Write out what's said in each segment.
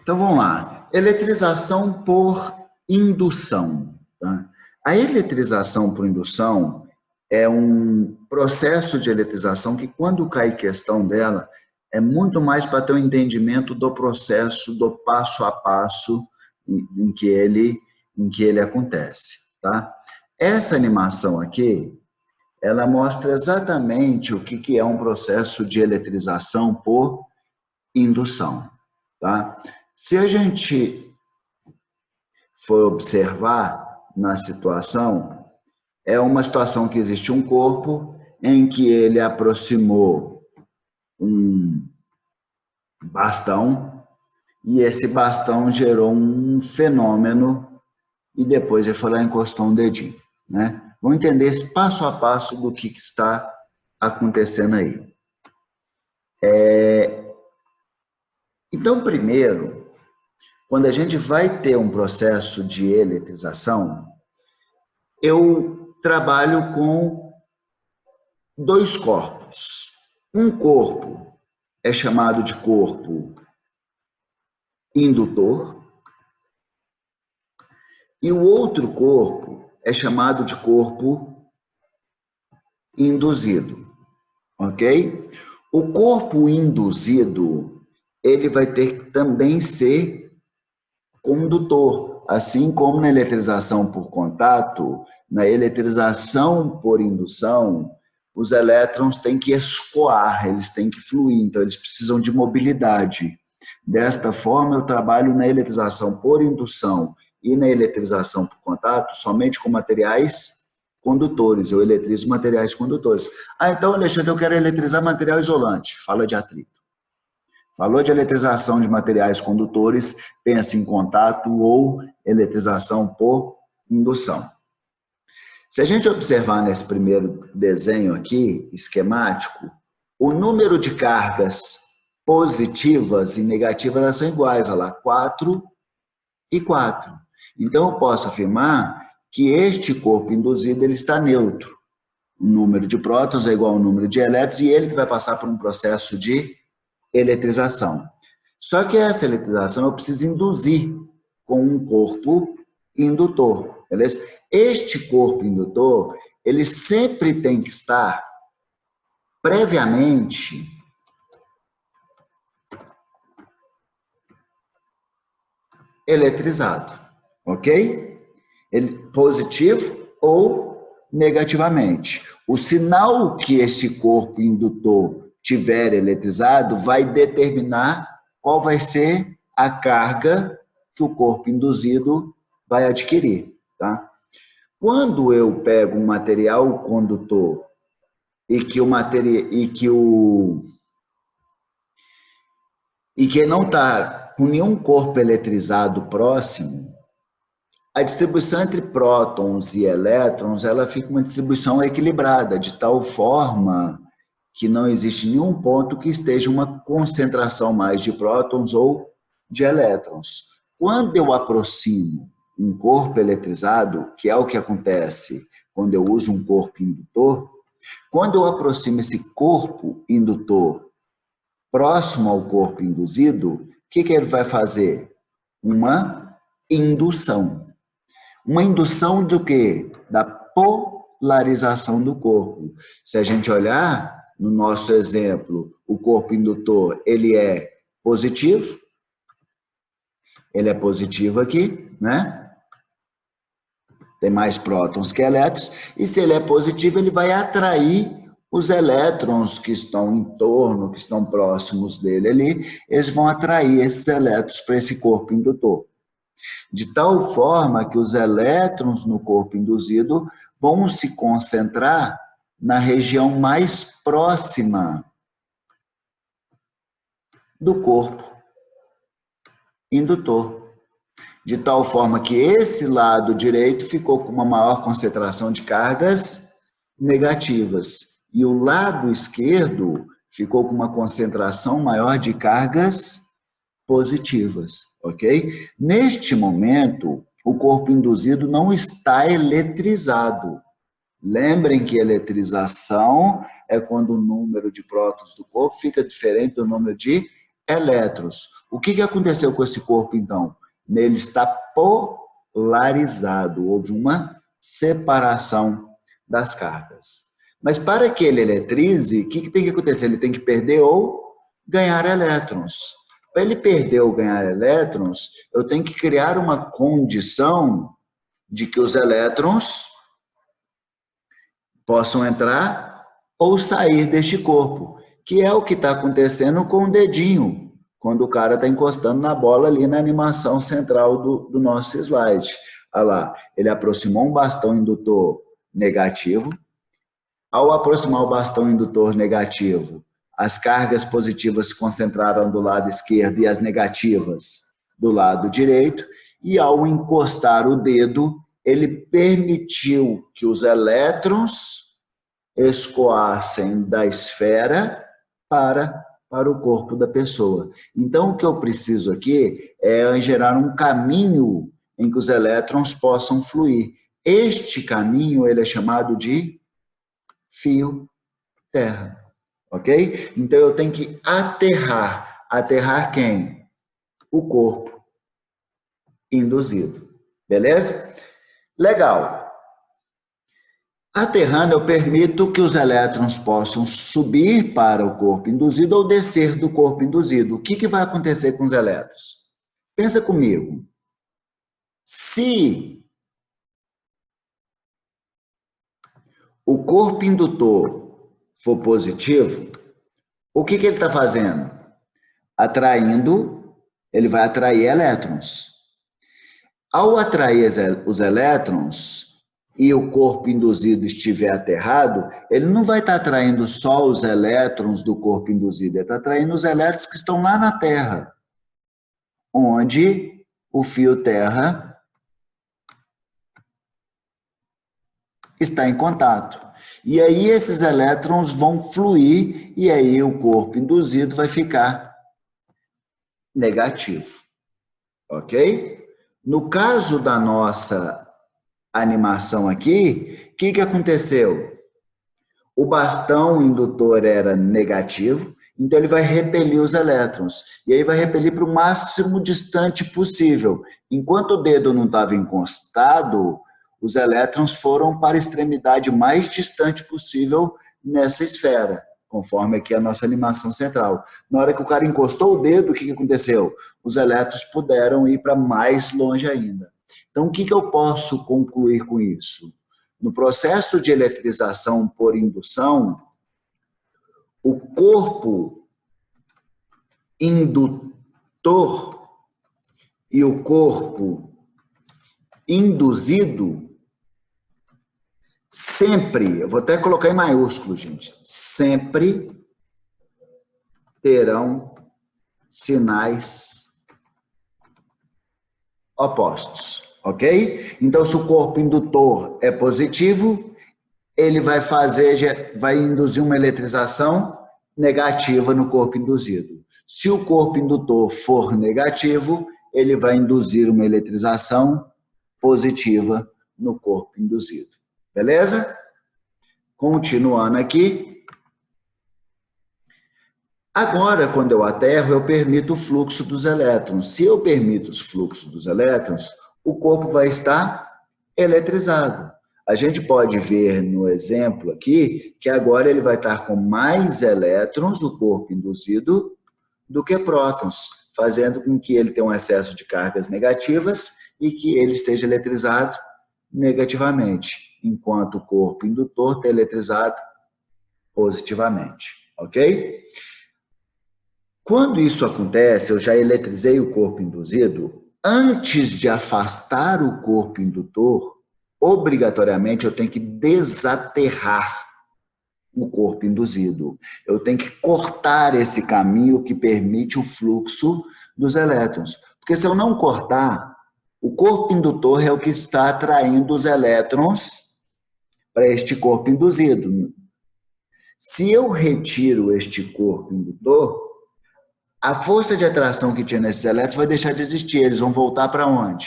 Então, vamos lá. Eletrização por indução. Tá? A eletrização por indução é um processo de eletrização que, quando cai questão dela, é muito mais para ter um entendimento do processo, do passo a passo em que ele acontece. Tá? Essa animação aqui, ela mostra exatamente o que é um processo de eletrização por indução. Tá? Se a gente for observar na situação, é uma situação que existe um corpo em que ele aproximou um bastão e esse bastão gerou um fenômeno e depois ele foi lá e encostou um dedinho. Né? Vamos entender esse passo a passo do que está acontecendo aí. Então, primeiro, quando a gente vai ter um processo de eletrização, eu trabalho com dois corpos. Um corpo é chamado de corpo indutor e o outro corpo é chamado de corpo induzido, ok? O corpo induzido, ele vai ter que também ser condutor, assim como na eletrização por contato, na eletrização por indução, os elétrons têm que escoar, eles têm que fluir, então eles precisam de mobilidade. Desta forma, eu trabalho na eletrização por indução e na eletrização por contato somente com materiais condutores, eu eletrizo materiais condutores. Então, Alexandre, eu quero eletrizar material isolante, fala de atrito. Falou de eletrização de materiais condutores, pensa em contato ou eletrização por indução. Se a gente observar nesse primeiro desenho aqui, esquemático, o número de cargas positivas e negativas elas são iguais, olha lá, 4 e 4. Então, eu posso afirmar que este corpo induzido ele está neutro. O número de prótons é igual ao número de elétrons e ele que vai passar por um processo de eletrização. Só que essa eletrização eu preciso induzir com um corpo indutor, beleza? Este corpo indutor, ele sempre tem que estar previamente eletrizado, ok? Ele positivo ou negativamente. O sinal que esse corpo indutor tiver eletrizado vai determinar qual vai ser a carga que o corpo induzido vai adquirir, tá? Quando eu pego um material condutor e que não está com nenhum corpo eletrizado próximo, a distribuição entre prótons e elétrons ela fica uma distribuição equilibrada, de tal forma que não existe nenhum ponto que esteja uma concentração mais de prótons ou de elétrons. Quando eu aproximo um corpo eletrizado, que é o que acontece quando eu uso um corpo indutor, quando eu aproximo esse corpo indutor próximo ao corpo induzido, o que ele vai fazer? Uma indução. Uma indução do quê? Da polarização do corpo. Se a gente olhar no nosso exemplo, o corpo indutor, ele é positivo. Ele é positivo aqui, né? Tem mais prótons que elétrons. E se ele é positivo, ele vai atrair os elétrons que estão em torno, que estão próximos dele ali, eles vão atrair esses elétrons para esse corpo indutor. De tal forma que os elétrons no corpo induzido vão se concentrar na região mais próxima do corpo indutor. De tal forma que esse lado direito ficou com uma maior concentração de cargas negativas e o lado esquerdo ficou com uma concentração maior de cargas positivas, ok? Neste momento, o corpo induzido não está eletrizado. Lembrem que eletrização é quando o número de prótons do corpo fica diferente do número de elétrons. O que aconteceu com esse corpo, então? Ele está polarizado, houve uma separação das cargas. Mas para que ele eletrize, o que tem que acontecer? Ele tem que perder ou ganhar elétrons. Para ele perder ou ganhar elétrons, eu tenho que criar uma condição de que os elétrons possam entrar ou sair deste corpo, que é o que está acontecendo com o dedinho, quando o cara está encostando na bola ali na animação central do nosso slide. Olha lá, ele aproximou um bastão indutor negativo. Ao aproximar o bastão indutor negativo, as cargas positivas se concentraram do lado esquerdo e as negativas do lado direito, e ao encostar o dedo, ele permitiu que os elétrons escoassem da esfera para o corpo da pessoa. Então, o que eu preciso aqui é gerar um caminho em que os elétrons possam fluir. Este caminho ele é chamado de fio terra, ok? Então, eu tenho que aterrar. Aterrar quem? O corpo induzido, beleza? Legal. Aterrando, eu permito que os elétrons possam subir para o corpo induzido ou descer do corpo induzido. O que vai acontecer com os elétrons? Pensa comigo. Se o corpo indutor for positivo, o que ele está fazendo? Atraindo, ele vai atrair elétrons. Ao atrair os elétrons e o corpo induzido estiver aterrado, ele não vai estar atraindo só os elétrons do corpo induzido, ele está atraindo os elétrons que estão lá na Terra, onde o fio terra está em contato. E aí esses elétrons vão fluir e aí o corpo induzido vai ficar negativo. Ok? No caso da nossa animação aqui, o que aconteceu? O bastão indutor era negativo, então ele vai repelir os elétrons. E aí vai repelir para o máximo distante possível. Enquanto o dedo não estava encostado, os elétrons foram para a extremidade mais distante possível nessa esfera, conforme aqui a nossa animação central. Na hora que o cara encostou o dedo, o que aconteceu? Os elétrons puderam ir para mais longe ainda. Então, o que eu posso concluir com isso? No processo de eletrização por indução, o corpo indutor e o corpo induzido sempre, eu vou até colocar em maiúsculo, gente, sempre terão sinais opostos, ok? Então, se o corpo indutor é positivo, ele vai induzir uma eletrização negativa no corpo induzido. Se o corpo indutor for negativo, ele vai induzir uma eletrização positiva no corpo induzido. Beleza? Continuando aqui. Agora, quando eu aterro, eu permito o fluxo dos elétrons. Se eu permito o fluxo dos elétrons, o corpo vai estar eletrizado. A gente pode ver no exemplo aqui que agora ele vai estar com mais elétrons, o corpo induzido, do que prótons, fazendo com que ele tenha um excesso de cargas negativas e que ele esteja eletrizado negativamente, enquanto o corpo indutor está eletrizado positivamente, ok? Quando isso acontece, eu já eletrizei o corpo induzido, antes de afastar o corpo indutor, obrigatoriamente eu tenho que desaterrar o corpo induzido. Eu tenho que cortar esse caminho que permite o fluxo dos elétrons. Porque se eu não cortar, o corpo indutor é o que está atraindo os elétrons para este corpo induzido. Se eu retiro este corpo indutor, a força de atração que tinha nesses elétrons vai deixar de existir. Eles vão voltar para onde?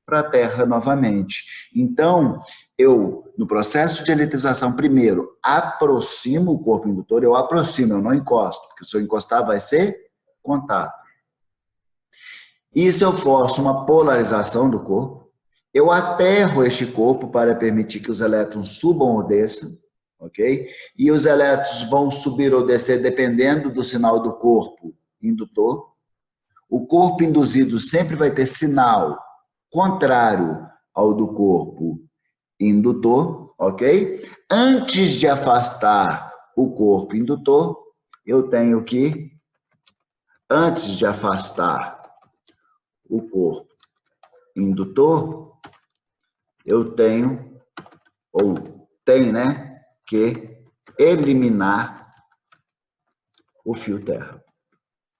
Para a Terra novamente. Então, no processo de eletrização, primeiro, aproximo o corpo indutor, eu não encosto, porque se eu encostar vai ser contato. Isso eu forço uma polarização do corpo. Eu aterro este corpo para permitir que os elétrons subam ou desçam, ok? E os elétrons vão subir ou descer dependendo do sinal do corpo indutor. O corpo induzido sempre vai ter sinal contrário ao do corpo indutor, ok? Antes de afastar o corpo indutor, eu tenho que, antes de afastar o corpo indutor, eu tenho, ou tem, né, que eliminar o fio terra,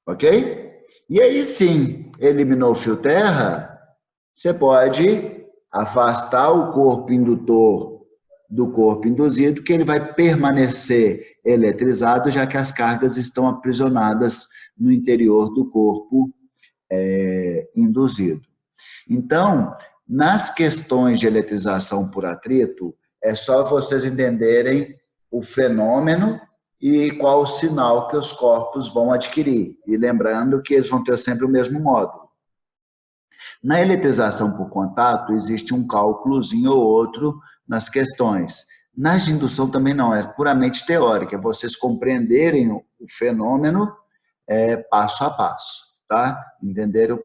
ok? E aí sim, eliminou o fio terra, você pode afastar o corpo indutor do corpo induzido, que ele vai permanecer eletrizado, já que as cargas estão aprisionadas no interior do corpo induzido. Então, nas questões de eletrização por atrito, é só vocês entenderem o fenômeno e qual o sinal que os corpos vão adquirir. E lembrando que eles vão ter sempre o mesmo módulo. Na eletrização por contato, existe um cálculozinho ou outro nas questões. Nas de indução também não, é puramente teórica, é vocês compreenderem o fenômeno passo a passo, tá? Entenderam